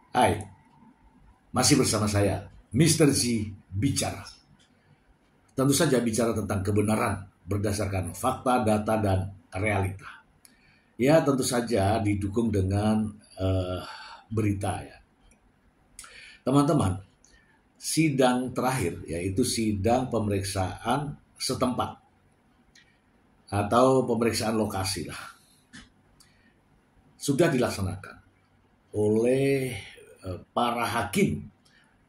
Hai, masih bersama saya, Mr. Z Bicara. Tentu saja bicara tentang kebenaran berdasarkan fakta, data, dan realita. Ya, tentu saja didukung dengan berita ya. Teman-teman, sidang terakhir yaitu sidang pemeriksaan setempat atau pemeriksaan lokasi lah sudah dilaksanakan oleh para hakim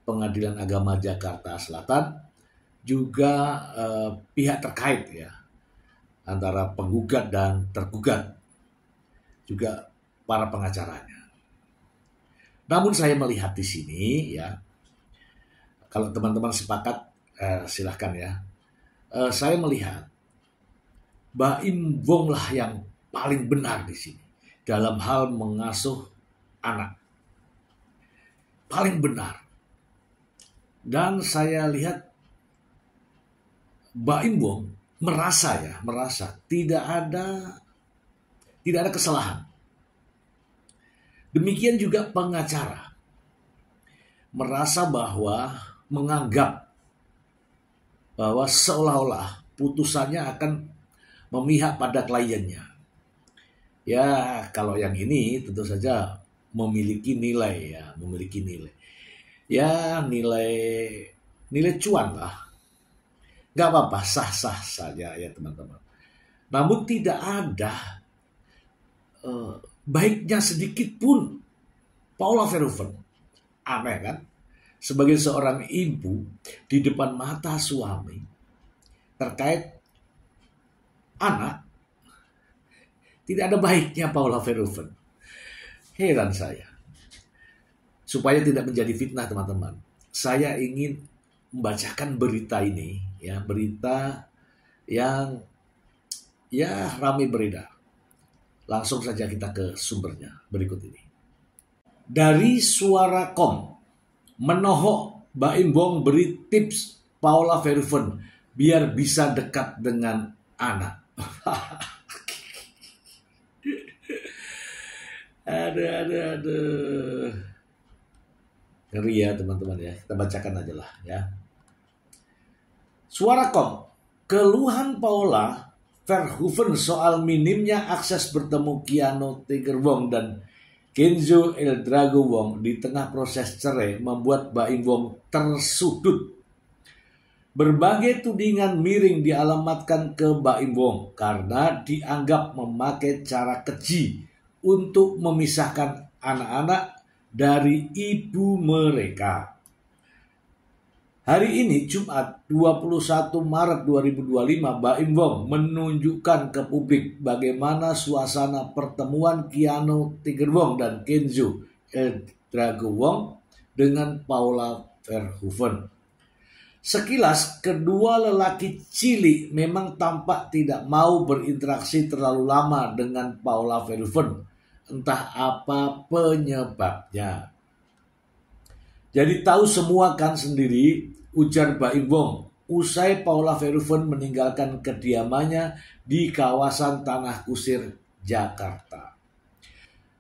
Pengadilan Agama Jakarta Selatan, juga pihak terkait ya, antara penggugat dan tergugat, juga para pengacaranya. Namun saya melihat di sini ya, kalau teman-teman sepakat silahkan ya. Saya melihat Baim Wong lah yang paling benar di sini dalam hal mengasuh anak, paling benar. Dan saya lihat Baim Wong merasa tidak ada kesalahan. Demikian juga pengacara merasa menganggap bahwa seolah-olah putusannya akan memihak pada kliennya. Ya, kalau yang ini tentu saja memiliki nilai. Ya, nilai cuan lah. Gak apa-apa, sah-sah saja ya teman-teman. Namun tidak ada baiknya sedikit pun Paula Verhoeven. Aneh kan? Sebagai seorang ibu di depan mata suami terkait anak, tidak ada baiknya Paula Verhoeven. Heran saya. Supaya tidak menjadi fitnah teman-teman, saya ingin membacakan berita ini ya, berita yang ya ramai beredar. Langsung saja kita ke sumbernya berikut ini. Dari Suara.com, menohok Baim Wong beri tips Paula Verhoeven biar bisa dekat dengan anak. Aduh. Ngeri ya teman-teman ya. Kita bacakan aja lah ya. Suara.com, keluhan Paula Verhoeven soal minimnya akses bertemu Keanu Tiger Wong dan Kenzo El Drago Wong di tengah proses cerai membuat Baim Wong tersudut. Berbagai tudingan miring dialamatkan ke Baim Wong karena dianggap memakai cara keji untuk memisahkan anak-anak dari ibu mereka. Hari ini Jumat 21 Maret 2025, Baim Wong menunjukkan ke publik bagaimana suasana pertemuan Keanu Tiger Wong dan Kenzo El Drago Wong dengan Paula Verhoeven. Sekilas kedua lelaki cilik memang tampak tidak mau berinteraksi terlalu lama dengan Paula Verhoeven. Entah apa penyebabnya. Jadi tahu semua kan sendiri, ujar Baim Wong usai Paula Verhoeven meninggalkan kediamannya di kawasan Tanah Kusir, Jakarta.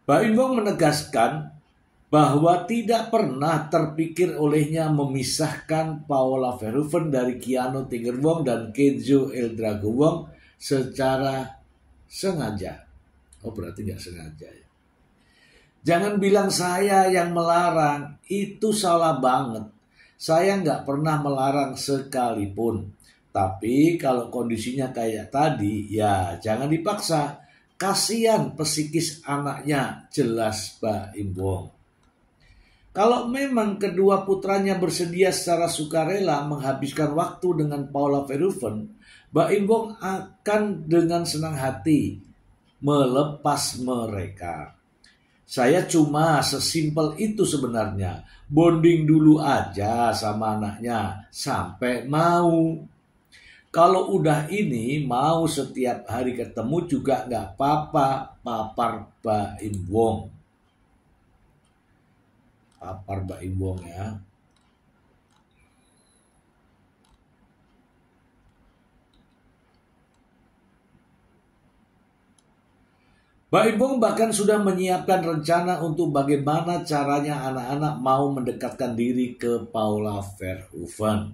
Baim Wong menegaskan bahwa tidak pernah terpikir olehnya memisahkan Paula Verhoeven dari Keanu Tiger Wong dan Kenzo El Drago Wong secara sengaja. Oh, berarti nggak sengaja ya. Jangan bilang saya yang melarang, itu salah banget. Saya nggak pernah melarang sekalipun. Tapi kalau kondisinya kayak tadi, ya jangan dipaksa. Kasihan psikis anaknya, jelas Baim Wong. Kalau memang kedua putranya bersedia secara sukarela menghabiskan waktu dengan Paula Verhoeven, Baim Wong akan dengan senang hati melepas mereka. Saya cuma sesimpel itu sebenarnya. Bonding dulu aja sama anaknya sampai mau. Kalau udah ini mau setiap hari ketemu juga gak apa-apa, papar Baim Wong. Papar Baim Wong ya. Mbak Imbong bahkan sudah menyiapkan rencana untuk bagaimana caranya anak-anak mau mendekatkan diri ke Paula Verhoeven.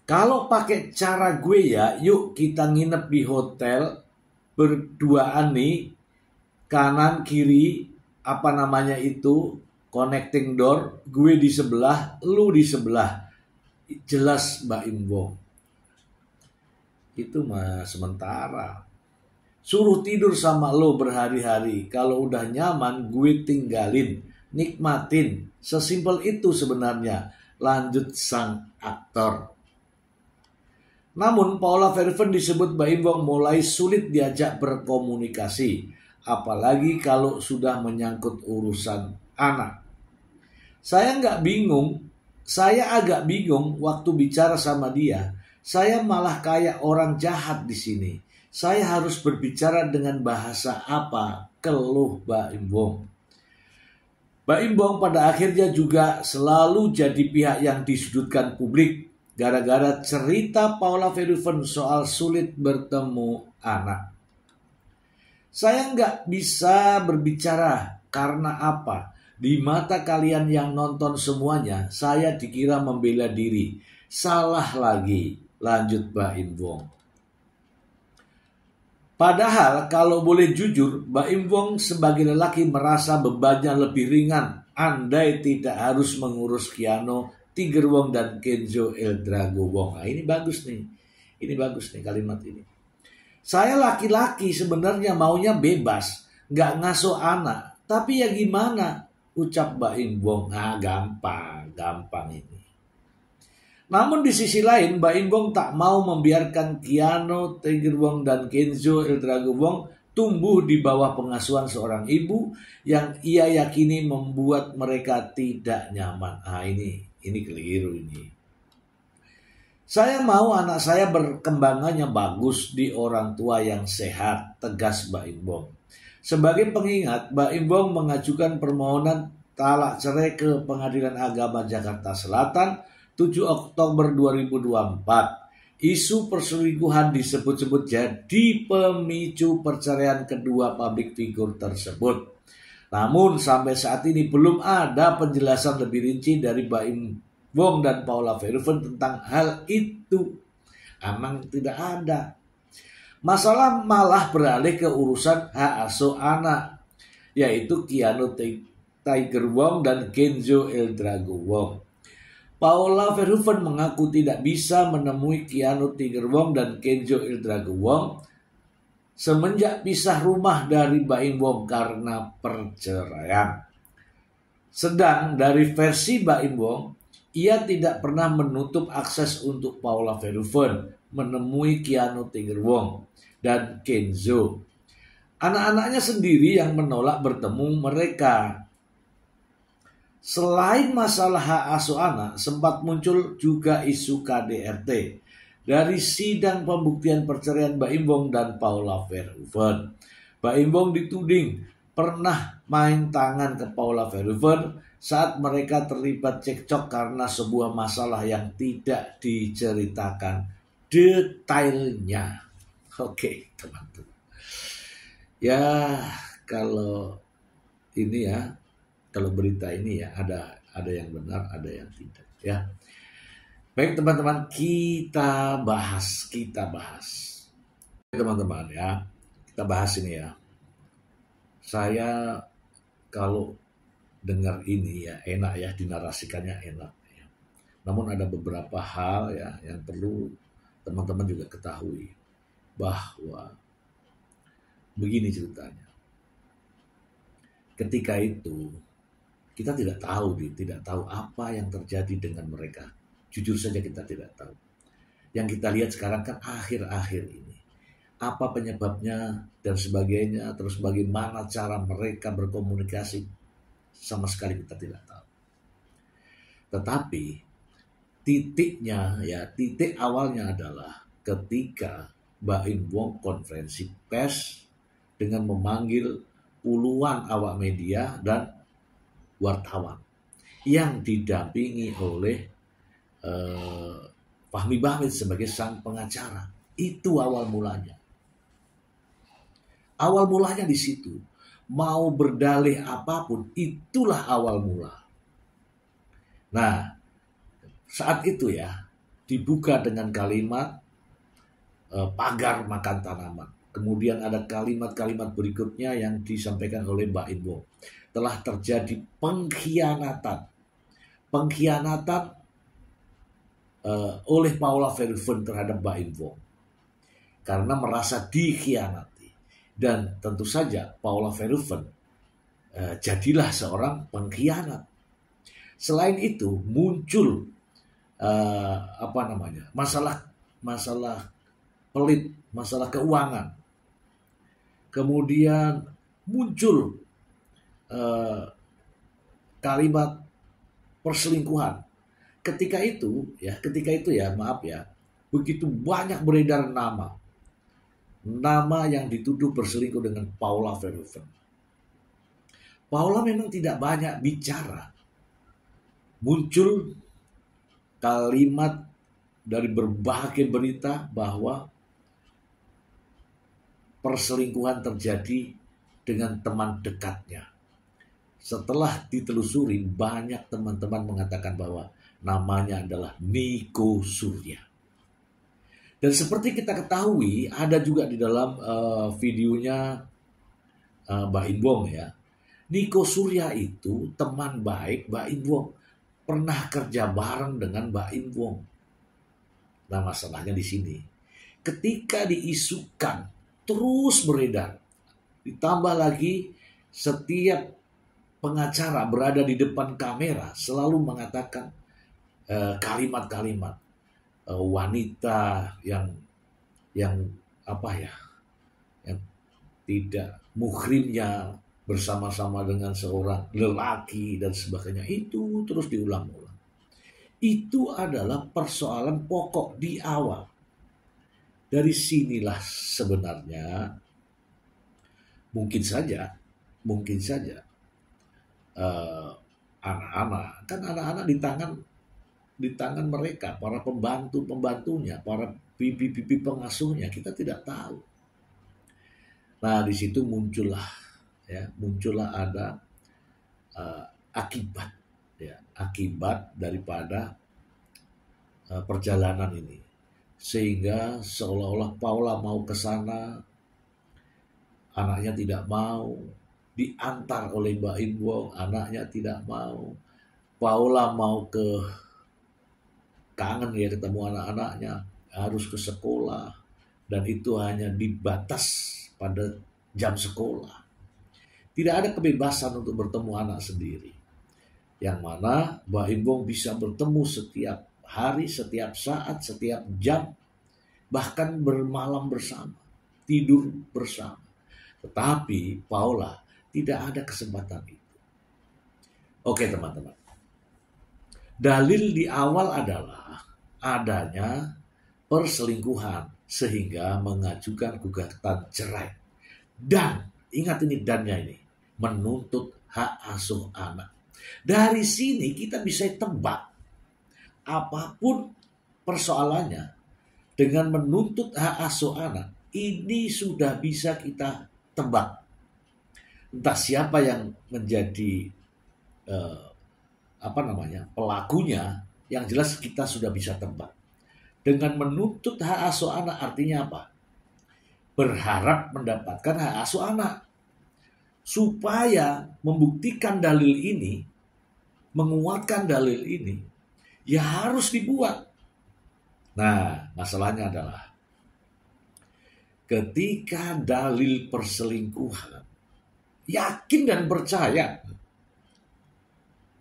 Kalau pakai cara gue ya, yuk kita nginep di hotel berduaan nih, kanan kiri apa namanya itu, connecting door, gue di sebelah, lu di sebelah. Jelas Mbak Imbong. Itu mah sementara. Suruh tidur sama lo berhari-hari. Kalau udah nyaman, gue tinggalin. Nikmatin. Sesimpel itu sebenarnya. Lanjut sang aktor. Namun Paula Verhoeven disebut Mbak Imbong mulai sulit diajak berkomunikasi. Apalagi kalau sudah menyangkut urusan anak. Saya agak bingung waktu bicara sama dia. Saya malah kayak orang jahat di sini. Saya harus berbicara dengan bahasa apa? Keluh Mbak Imbong. Mbak Imbong pada akhirnya juga selalu jadi pihak yang disudutkan publik gara-gara cerita Paula Verhoeven soal sulit bertemu anak. Saya nggak bisa berbicara karena apa? Di mata kalian yang nonton semuanya, saya dikira membela diri. Salah lagi, lanjut Mbak Imbong. Padahal kalau boleh jujur, Mbak Imbong sebagai lelaki merasa bebannya lebih ringan andai tidak harus mengurus Keanu Tigerwong dan Kenzo Eldrago Wong. Nah, ini bagus nih. Ini bagus nih kalimat ini. Saya laki-laki sebenarnya maunya bebas, nggak ngasuh anak. Tapi ya gimana? Ucap Mbak Imbong. Nah, gampang ini. Namun di sisi lain, Mbak Imbong tak mau membiarkan Keanu Tigerwong dan Kenzo Eldrago Wong tumbuh di bawah pengasuhan seorang ibu yang ia yakini membuat mereka tidak nyaman. Ah, ini keliru ini. Saya mau anak saya berkembangannya bagus di orang tua yang sehat, tegas Mbak Imbong. Sebagai pengingat, Mbak Imbong mengajukan permohonan talak cerai ke Pengadilan Agama Jakarta Selatan 7 Oktober 2024. Isu perselingkuhan disebut-sebut jadi pemicu perceraian kedua publik figur tersebut. Namun sampai saat ini belum ada penjelasan lebih rinci dari Mbak Imbong dan Paula Verhoeven tentang hal itu. Emang tidak ada. Masalah malah beralih ke urusan hak asuh anak, yaitu Keanu Tigerwong dan Kenzo Eldrago Wong. Paula Verhoeven mengaku tidak bisa menemui Keanu Tigerwong dan Kenzo Eldrago Wong semenjak pisah rumah dari Mbak Imbong karena perceraian. Sedang dari versi Mbak Imbong, ia tidak pernah menutup akses untuk Paula Verhoeven menemui Keanu Tigerwong dan Kenzo. Anak-anaknya sendiri yang menolak bertemu mereka. Selain masalah hak asuh anak, sempat muncul juga isu KDRT dari sidang pembuktian perceraian Mbak Imbong dan Paula Verhoeven. Mbak Imbong dituding pernah main tangan ke Paula Verhoeven saat mereka terlibat cekcok karena sebuah masalah yang tidak diceritakan detailnya. Oke, teman-teman. Ya, kalau ini ya, kalau berita ini ya ada yang benar, ada yang tidak ya. Baik teman-teman, kita bahas. Teman-teman ya, kita bahas ini ya. Saya kalau dengar ini ya enak ya, dinarasikannya enak ya. Namun ada beberapa hal ya yang perlu teman-teman juga ketahui bahwa begini ceritanya. Ketika itu kita tidak tahu apa yang terjadi dengan mereka. Jujur saja kita tidak tahu. Yang kita lihat sekarang kan akhir-akhir ini. Apa penyebabnya dan sebagainya, terus bagaimana cara mereka berkomunikasi, sama sekali kita tidak tahu. Tetapi titik awalnya adalah ketika Mbak Imbong konferensi pers dengan memanggil puluhan awak media dan wartawan yang didampingi oleh Fahmi Bahmid sebagai sang pengacara. Itu awal mulanya. Awal mulanya di situ. Mau berdalih apapun, itulah awal mula. Nah, saat itu ya, dibuka dengan kalimat pagar makan tanaman. Kemudian ada kalimat-kalimat berikutnya yang disampaikan oleh Mbak Inwo. Telah terjadi pengkhianatan. Pengkhianatan oleh Paula Verhoeven terhadap Mbak Inwo. Karena merasa dikhianati. Dan tentu saja Paula Verhoeven jadilah seorang pengkhianat. Selain itu muncul masalah pelit, masalah keuangan. Kemudian muncul kalimat perselingkuhan. Ketika itu ya, maaf ya, begitu banyak beredar nama yang dituduh berselingkuh dengan Paula Verhoeven. Paula memang tidak banyak bicara. Muncul kalimat dari berbagai berita bahwa perselingkuhan terjadi dengan teman dekatnya. Setelah ditelusuri, banyak teman-teman mengatakan bahwa namanya adalah Nico Surya. Dan seperti kita ketahui, ada juga di dalam videonya Mbak Inwong ya. Nico Surya itu teman baik Mbak Inwong. Pernah kerja bareng dengan Mbak Inwong. Nah, masalahnya di sini. Ketika diisukan, terus beredar. Ditambah lagi setiap pengacara berada di depan kamera selalu mengatakan kalimat-kalimat wanita yang tidak muhrimnya bersama-sama dengan seorang lelaki dan sebagainya. Itu terus diulang-ulang. Itu adalah persoalan pokok di awal. Dari sinilah sebenarnya mungkin saja anak-anak di tangan mereka, para pembantunya, para bibi-bibi pengasuhnya, kita tidak tahu. Nah, di situ muncullah ada akibat daripada perjalanan ini, sehingga seolah-olah Paula mau ke sana, anaknya tidak mau, diantar oleh Mbak Inwong, anaknya tidak mau. Paula mau kangen ya ketemu anak-anaknya, harus ke sekolah, dan itu hanya dibatas pada jam sekolah. Tidak ada kebebasan untuk bertemu anak sendiri. Yang mana Mbak Inwong bisa bertemu setiap hari, setiap saat, setiap jam, bahkan bermalam bersama, tidur bersama. Tetapi Paula tidak ada kesempatan itu. Oke teman-teman. Dalil di awal adalah adanya perselingkuhan sehingga mengajukan gugatan cerai. Dan ingat ini dannya ini, menuntut hak asuh anak. Dari sini kita bisa tebak apapun persoalannya, dengan menuntut hak asuh anak ini sudah bisa kita tebak. Entah siapa yang menjadi pelakunya, yang jelas kita sudah bisa tebak. Dengan menuntut hak asuh anak artinya apa? Berharap mendapatkan hak asuh anak. Supaya membuktikan dalil ini, menguatkan dalil ini, ya harus dibuat. Nah, masalahnya adalah ketika dalil perselingkuhan, yakin dan percaya,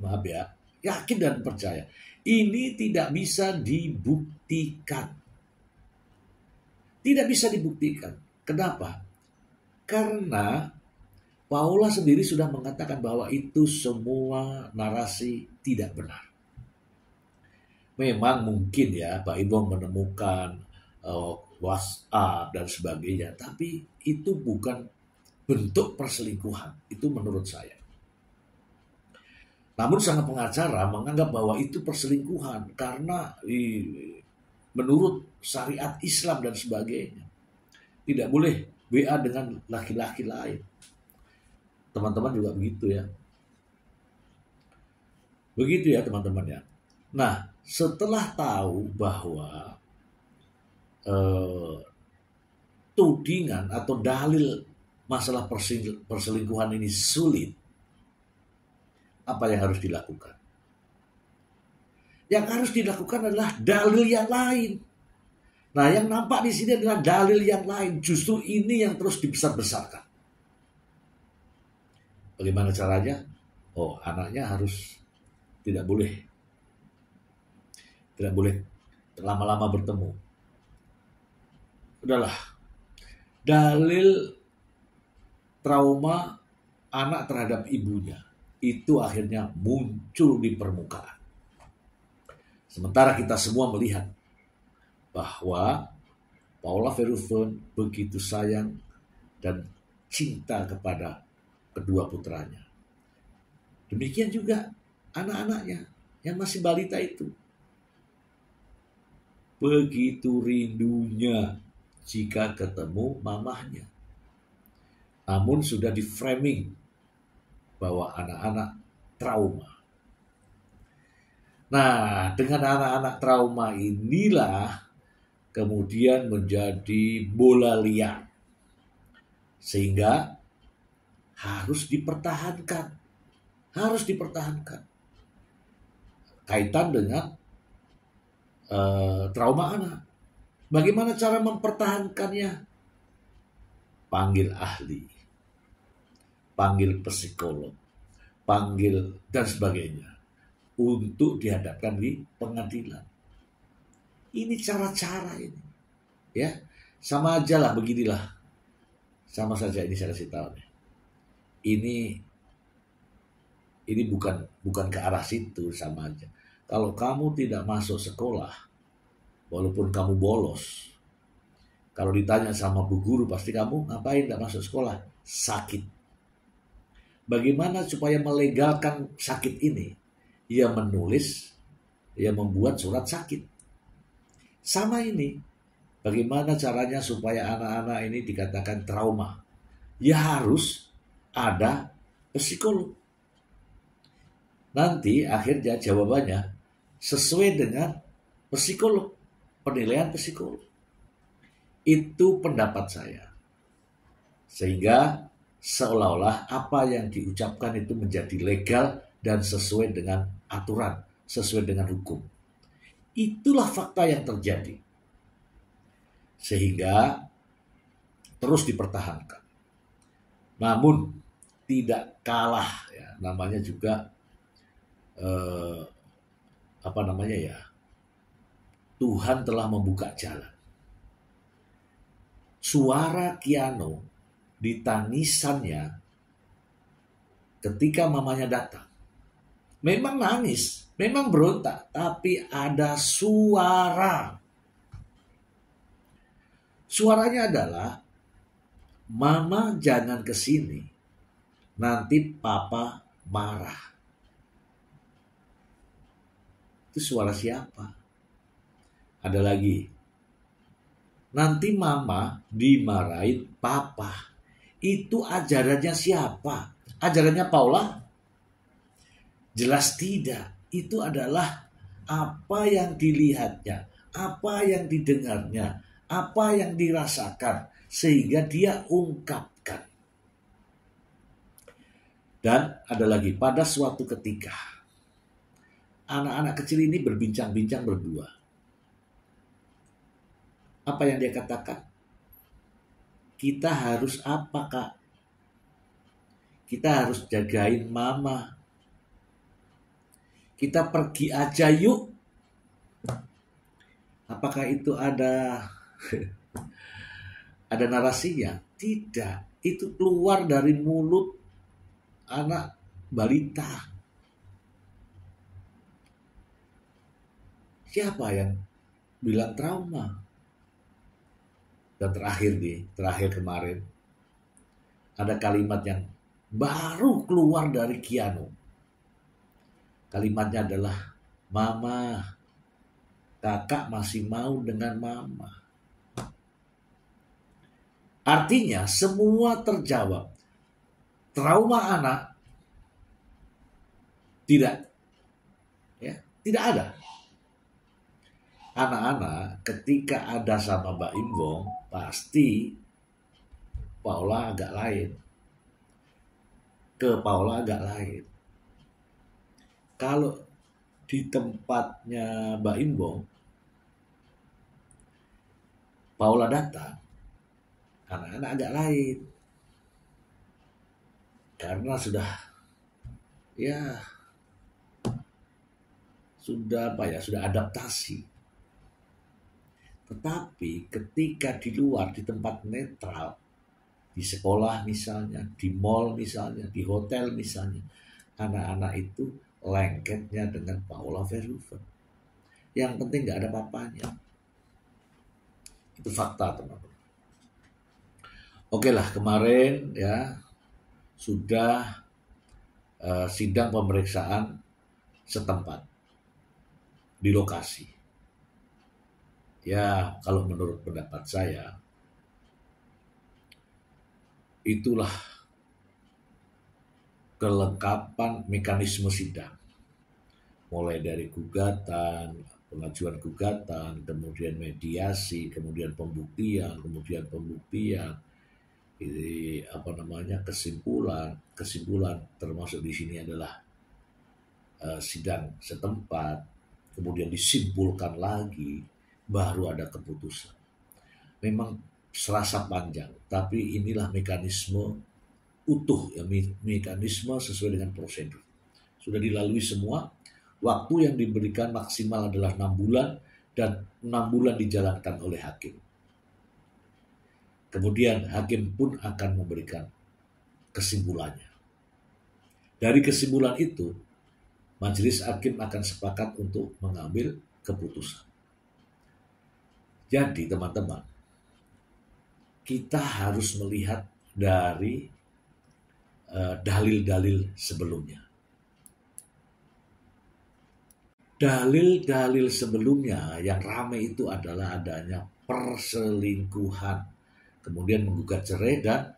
maaf ya, yakin dan percaya, ini tidak bisa dibuktikan. Tidak bisa dibuktikan. Kenapa? Karena Paula sendiri sudah mengatakan bahwa itu semua narasi tidak benar. Memang mungkin ya Pak Inwong menemukan WhatsApp dan sebagainya, tapi itu bukan bentuk perselingkuhan. Itu menurut saya. Namun sang pengacara menganggap bahwa itu perselingkuhan karena menurut syariat Islam dan sebagainya tidak boleh WA dengan laki-laki lain. Teman-teman juga begitu ya. Begitu ya teman-teman ya. Nah, setelah tahu bahwa tudingan atau dalil masalah perselingkuhan ini sulit, apa yang harus dilakukan? Yang harus dilakukan adalah dalil yang lain. Nah, yang nampak di sini adalah dalil yang lain. Justru ini yang terus dibesar-besarkan. Bagaimana caranya? Oh, anaknya harus tidak boleh lama-lama bertemu. Udahlah. Dalil trauma anak terhadap ibunya itu akhirnya muncul di permukaan. Sementara kita semua melihat bahwa Paula Verhoeven begitu sayang dan cinta kepada kedua putranya. Demikian juga anak-anaknya yang masih balita itu. Begitu rindunya jika ketemu mamahnya. Namun sudah di framing bahwa anak-anak trauma. Nah, dengan anak-anak trauma inilah kemudian menjadi bola liar. Sehingga harus dipertahankan. Kaitan dengan trauma anak. Bagaimana cara mempertahankannya? Panggil ahli, panggil psikolog, panggil dan sebagainya untuk dihadapkan di pengadilan. Ini cara-cara ini, ya sama aja lah, beginilah, sama saja ini saya kasih tahu nih. Ini bukan ke arah situ, sama aja. Kalau kamu tidak masuk sekolah, walaupun kamu bolos, kalau ditanya sama bu guru pasti kamu ngapain tidak masuk sekolah? Sakit. Bagaimana supaya melegalkan sakit ini? Ia menulis, ia membuat surat sakit. Sama ini, bagaimana caranya supaya anak-anak ini dikatakan trauma? Ya harus ada psikolog. Nanti akhirnya jawabannya sesuai dengan psikolog, penilaian psikolog. Itu pendapat saya. Sehingga seolah-olah apa yang diucapkan itu menjadi legal dan sesuai dengan aturan, sesuai dengan hukum. Itulah fakta yang terjadi. Sehingga terus dipertahankan. Namun tidak kalah ya, namanya juga Tuhan telah membuka jalan. Suara Keanu di tangisannya ketika mamanya datang. Memang nangis, memang berontak, tapi ada suara. Suaranya adalah, Mama jangan kesini, nanti Papa marah. Itu suara siapa? Ada lagi. Nanti Mama dimarahin Papa. Itu ajarannya siapa? Ajarannya Paula? Jelas tidak. Itu adalah apa yang dilihatnya, apa yang didengarnya, apa yang dirasakan, sehingga dia ungkapkan. Dan ada lagi, pada suatu ketika, anak-anak kecil ini berbincang-bincang berdua. Apa yang dia katakan? Kita harus apa, Kak? Kita harus jagain Mama. Kita pergi aja yuk. Apakah itu ada narasinya? Tidak. Itu keluar dari mulut anak balita. Siapa yang bilang trauma? Dan terakhir kemarin, ada kalimat yang baru keluar dari Keanu. Kalimatnya adalah, Mama, Kakak masih mau dengan Mama. Artinya semua terjawab. Trauma anak tidak, ya, tidak ada. Anak-anak ketika ada sama Mbak Imbong, pasti Paula agak lain. Ke Paula agak lain. Kalau di tempatnya Mbak Imbong, Paula datang, anak-anak agak lain. Karena sudah adaptasi. Tetapi ketika di luar, di tempat netral, di sekolah misalnya, di mall misalnya, di hotel misalnya, anak-anak itu lengketnya dengan Paula Verhoeven. Yang penting gak ada papanya. Itu fakta, teman-teman. Oke lah, kemarin ya sudah sidang pemeriksaan setempat di lokasi. Ya, kalau menurut pendapat saya, itulah kelengkapan mekanisme sidang. Mulai dari gugatan, pengajuan gugatan, kemudian mediasi, kemudian pembuktian, ini kesimpulan termasuk di sini adalah sidang setempat, kemudian disimpulkan lagi, baru ada keputusan. Memang serasa panjang, tapi inilah mekanisme utuh, ya, mekanisme sesuai dengan prosedur. Sudah dilalui semua. Waktu yang diberikan maksimal adalah 6 bulan dan 6 bulan dijalankan oleh hakim. Kemudian hakim pun akan memberikan kesimpulannya. Dari kesimpulan itu, majelis hakim akan sepakat untuk mengambil keputusan. Jadi teman-teman, kita harus melihat dari dalil-dalil sebelumnya. Dalil-dalil sebelumnya yang ramai itu adalah adanya perselingkuhan, kemudian menggugat cerai dan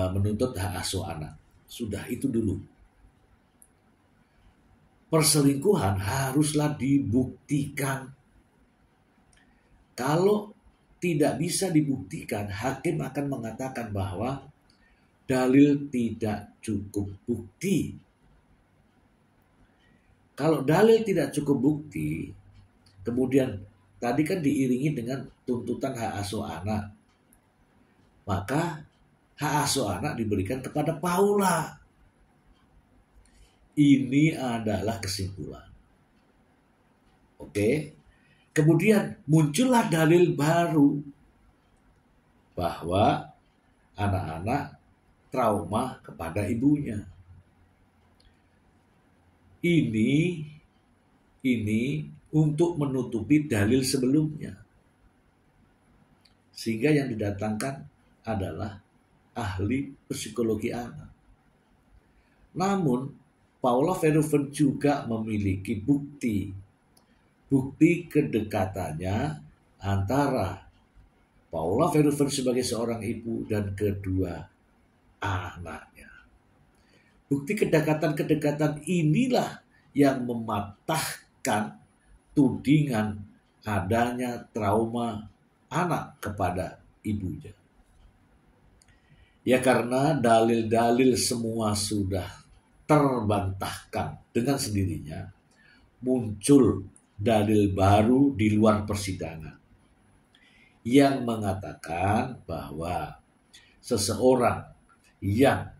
menuntut hak asuh anak. Sudah itu dulu. Perselingkuhan haruslah dibuktikan. Kalau tidak bisa dibuktikan, hakim akan mengatakan bahwa dalil tidak cukup bukti. Kalau dalil tidak cukup bukti, kemudian tadi kan diiringi dengan tuntutan hak asuh anak, maka hak asuh anak diberikan kepada Paula. Ini adalah kesimpulan. Oke. Kemudian muncullah dalil baru bahwa anak-anak trauma kepada ibunya. Ini untuk menutupi dalil sebelumnya. Sehingga yang didatangkan adalah ahli psikologi anak. Namun, Paula Verhoeven juga memiliki bukti kedekatannya antara Paula Verhoeven sebagai seorang ibu dan kedua anaknya. Bukti kedekatan inilah yang mematahkan tudingan adanya trauma anak kepada ibunya. Ya karena dalil-dalil semua sudah terbantahkan dengan sendirinya, muncul dalil baru di luar persidangan yang mengatakan bahwa seseorang yang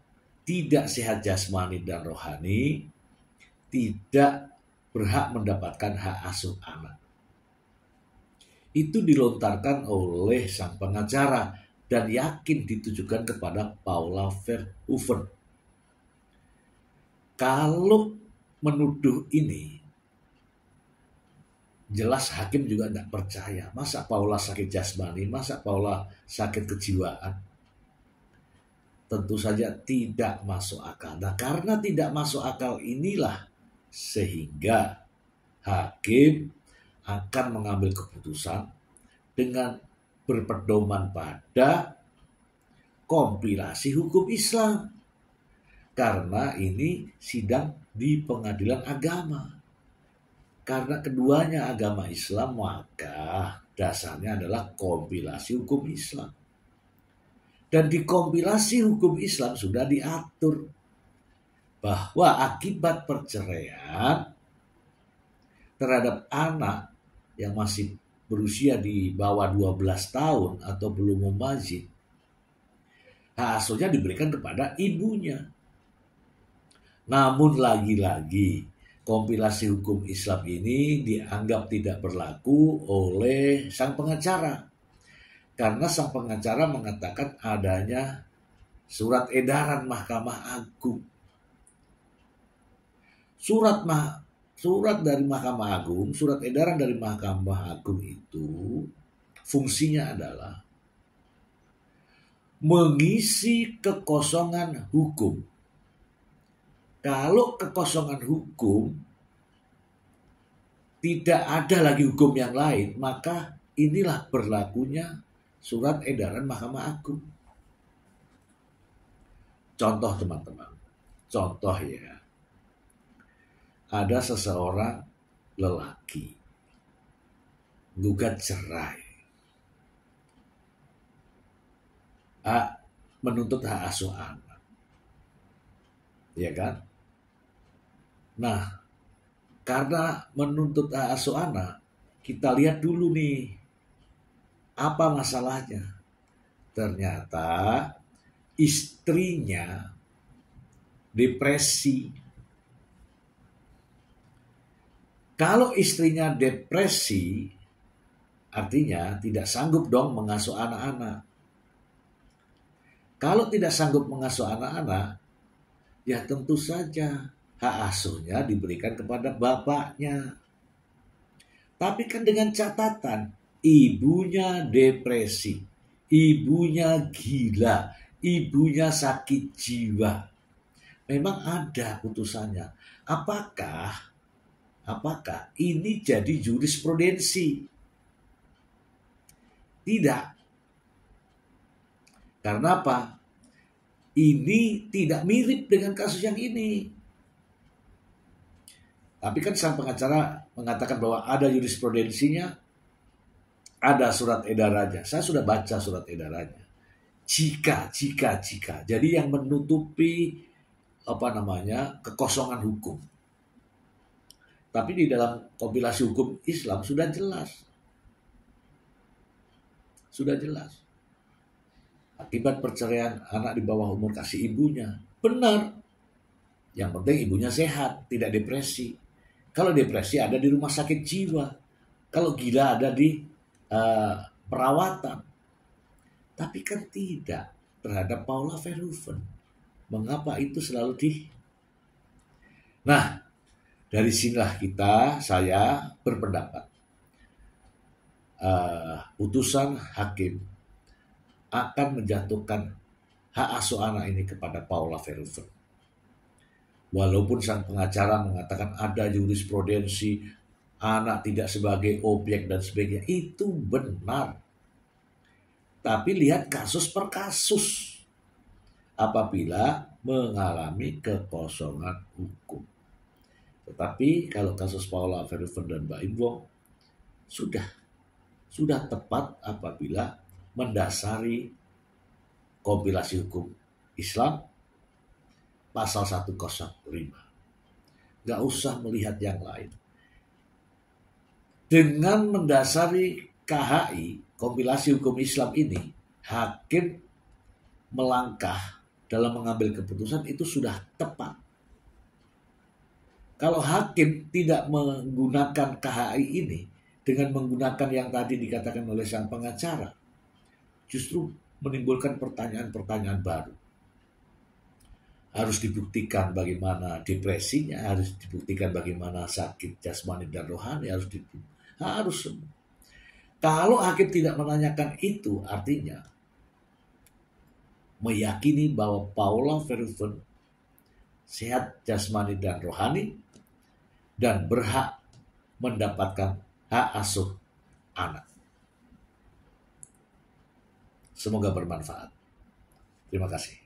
tidak sehat jasmani dan rohani tidak berhak mendapatkan hak asuh anak. Itu dilontarkan oleh sang pengacara dan yakin ditujukan kepada Paula Verhoeven. Kalau menuduh ini, jelas hakim juga tidak percaya. Masa Paula sakit jasmani, masa Paula sakit kejiwaan? Tentu saja tidak masuk akal. Nah, karena tidak masuk akal inilah sehingga hakim akan mengambil keputusan dengan berpedoman pada kompilasi hukum Islam. Karena ini sidang di pengadilan agama. Karena keduanya agama Islam, maka dasarnya adalah kompilasi hukum Islam. Dan di kompilasi hukum Islam sudah diatur bahwa akibat perceraian terhadap anak yang masih berusia di bawah 12 tahun atau belum mumazid, hak asuhnya diberikan kepada ibunya. Namun lagi-lagi kompilasi hukum Islam ini dianggap tidak berlaku oleh sang pengacara. Karena sang pengacara mengatakan adanya surat edaran Mahkamah Agung. Surat dari Mahkamah Agung, surat edaran dari Mahkamah Agung itu fungsinya adalah mengisi kekosongan hukum. Kalau kekosongan hukum, tidak ada lagi hukum yang lain, maka inilah berlakunya surat edaran Mahkamah Agung. Contoh teman-teman, contoh ya, ada seseorang lelaki gugat cerai, menuntut hak asuh anak, ya kan? Nah, karena menuntut hak asuh anak, kita lihat dulu nih, apa masalahnya. Ternyata istrinya depresi. Kalau istrinya depresi, artinya tidak sanggup dong mengasuh anak-anak. Kalau tidak sanggup mengasuh anak-anak, ya tentu saja hak asuhnya diberikan kepada bapaknya. Tapi kan dengan catatan, ibunya depresi, ibunya gila, ibunya sakit jiwa. Memang ada putusannya. Apakah ini jadi jurisprudensi? Tidak. Karena apa? Ini tidak mirip dengan kasus yang ini. Tapi kan sang pengacara mengatakan bahwa ada jurisprudensinya, ada surat edarannya. Saya sudah baca surat edarannya. Jika. Jadi yang menutupi kekosongan hukum. Tapi di dalam kompilasi hukum Islam sudah jelas. Sudah jelas. Akibat perceraian anak di bawah umur kasih ibunya. Benar. Yang penting ibunya sehat, tidak depresi. Kalau depresi ada di rumah sakit jiwa. Kalau gila ada di perawatan. Tapi kan tidak terhadap Paula Verhoeven. Mengapa itu selalu Nah, dari sinilah saya berpendapat. Putusan hakim akan menjatuhkan hak asuh anak ini kepada Paula Verhoeven. Walaupun sang pengacara mengatakan ada jurisprudensi, anak tidak sebagai objek dan sebagainya, itu benar. Tapi lihat kasus per kasus apabila mengalami kekosongan hukum. Tetapi kalau kasus Paula Verhoeven dan Mbak Im Wong sudah tepat apabila mendasari kompilasi hukum Islam pasal 105. Gak usah melihat yang lain. Dengan mendasari KHI, kompilasi hukum Islam ini, hakim melangkah dalam mengambil keputusan itu sudah tepat. Kalau hakim tidak menggunakan KHI ini, dengan menggunakan yang tadi dikatakan oleh sang pengacara, justru menimbulkan pertanyaan-pertanyaan baru. Harus dibuktikan bagaimana depresinya, harus dibuktikan bagaimana sakit jasmani dan rohani, harus semua. Kalau hakim tidak menanyakan itu, artinya meyakini bahwa Paula Verhoeven sehat jasmani dan rohani dan berhak mendapatkan hak asuh anak. Semoga bermanfaat. Terima kasih.